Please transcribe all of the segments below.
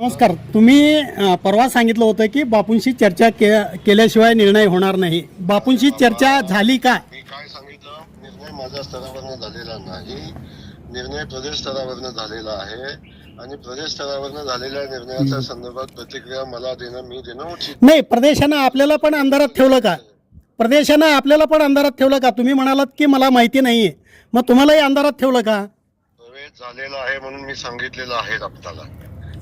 नमस्कार. तुम्ही परवा सांगितलं होतं की बापूंशी चर्चा केल्याशिवाय निर्णय होणार नाही. बापूंशी चर्चा झाली का? मी काय सांगितलं, निर्णय माझ्या स्तरावरनं झालेला नाही, निर्णय प्रदेश स्तरावरनं झालेला आहे आणि प्रदेश स्तरावरनं झालेल्या निर्णयाच्या संदर्भात प्रतिक्रिया मला देणं मी देणं उचित नाही. प्रदेशानं आपल्याला पण अंधारात ठेवलं का? प्रदेशानं आपल्याला पण अंधारात ठेवलं का? तुम्ही म्हणालात की मला माहिती नाहीये, मग तुम्हालाही अंधारात ठेवलं का? प्रवेश झालेला आहे म्हणून मी सांगितलेलं आहे आपल्याला.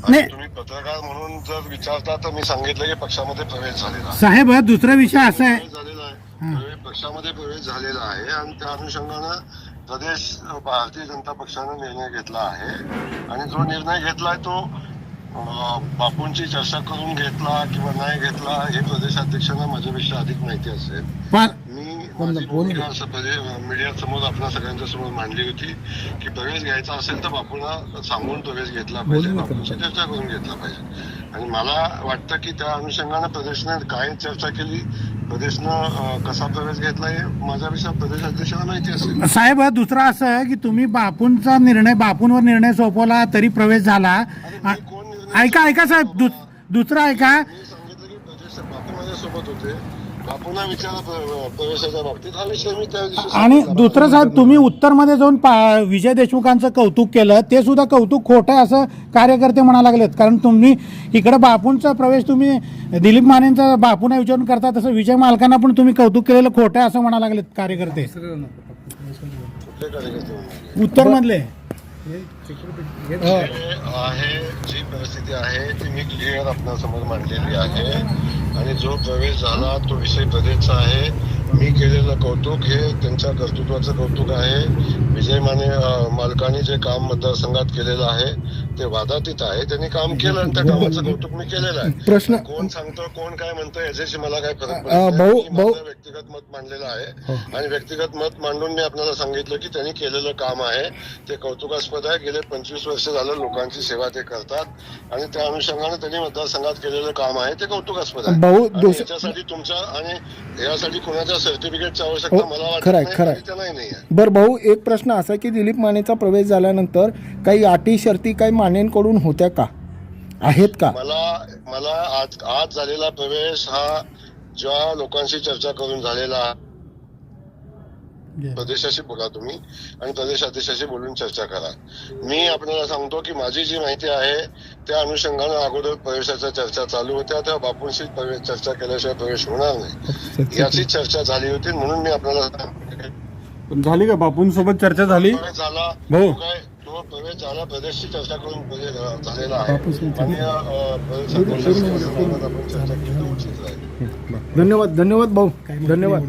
नाही. तुम्ही पत्रकार म्हणून जर विचारता तर मी सांगितलं की पक्षामध्ये प्रवेश झालेला आहे. साहेब, दुसरा विषय असा आहे, प्रवेश झालेला आहे, पक्षामध्ये प्रवेश झालेला आहे आणि त्या अनुषंगानं प्रदेश भारतीय जनता पक्षानं निर्णय घेतला आहे आणि जो निर्णय घेतलाय तो बापूंची चर्चा करून घेतला किंवा नाही घेतला हे प्रदेशाध्यक्षांना माझ्यापेक्षा अधिक माहिती असेल. मी माझी भूमिका मीडिया समोर आपल्या सगळ्यांच्या समोर मांडली होती की प्रवेश घ्यायचा असेल तर बापूंना सांगून प्रवेश घेतला पाहिजे, बापूंची चर्चा करून घेतला पाहिजे. आणि मला वाटतं की त्या अनुषंगानं प्रदेशने काय चर्चा केली, प्रदेशनं कसा प्रवेश घेतला हे माझ्यापेक्षा प्रदेशाध्यक्षांना माहिती असेल. साहेब, दुसरा असं आहे की तुम्ही बापूंचा निर्णय, बापूंवर निर्णय सोपवला तरी प्रवेश झाला. ऐका साहेब, दुसरा ऐका. मी सांगितलं की प्रदेश बापू माझ्यासोबत होते, बापूंना विचारा प्रवेशाच्या बाबतीत हा विषय मी त्या दिवशी. आणि दुसरं साहेब, तुम्ही उत्तरमध्ये जाऊन विजय देशमुखांचं कौतुक केलं, ते सुद्धा कौतुक खोटं आहे असं कार्यकर्ते म्हणा लागलेत. कारण तुम्ही इकडे बापूंचा प्रवेश तुम्ही दिलीप मानेंचा बापूंना विचारून करता, तसं विजय मालकांना पण तुम्ही कौतुक केलेलं खोटं आहे असं म्हणा लागलेत कार्यकर्ते. कुठले कार्यकर्ते म्हणाले? उत्तरमधले आहे जी परिस्थिती आहे ती मी क्लिअर आपल्या समोर मांडलेली आहे आणि जो प्रवेश झाला तो विषय प्रदेशचा आहे. मी केलेलं कौतुक हे त्यांच्या कर्तृत्वाचं कौतुक आहे. विजय माने मालकांनी जे काम मतदारसंघात केलेलं आहे ते वादातीत आहे. त्यांनी काम केलं आणि त्या कामाचं कौतुक मी केलेलं आहे. प्रश्न कोण सांगतो कोण काय म्हणतं याच्याशी मला काय फरक पडत नाही. मी माझं व्यक्तिगत मत मांडलेलं आहे आणि व्यक्तिगत मत मांडून मी आपल्याला सांगितलं की त्यांनी केलेलं काम आहे ते कौतुकास्पद आहे. गेले 25 वर्ष झालं लोकांची सेवा ते करतात आणि त्या अनुषंगाने त्यांनी मतदारसंघात केलेलं काम आहे ते कौतुकास्पद आहे. याच्यासाठी तुमच्या आणि यासाठी कोणाच्या सर्टिफिकेटची आवश्यकता मला वाटत नाही. बरं भाऊ, एक प्रश्न असा की दिलीप मानेचा प्रवेश झाल्यानंतर काही अटी शर्ती काही मानेंकडून होत्या का, आहेत का? मला आज झालेला प्रवेश हा ज्या लोकांशी चर्चा करून झालेला, प्रदेशाशी बोला तुम्ही आणि प्रदेशाध्यक्षाशी बोलून चर्चा करा. मी आपल्याला सांगतो की माझी जी माहिती आहे त्या अनुषंगाने अगोदर प्रवेशाच्या चर्चा चालू होत्या, त्या बापूंशी चर्चा केल्याशिवाय प्रवेश होणार नाही याची चर्चा झाली होती. म्हणून मी आपल्याला झाली का? बापूंसोबत चर्चा झाली झाला भाऊ? काय तो प्रवेश झाला, प्रदेशची चर्चा करून झालेला आहे आणि आपण चर्चा केली उचित राहील. धन्यवाद भाऊ, धन्यवाद.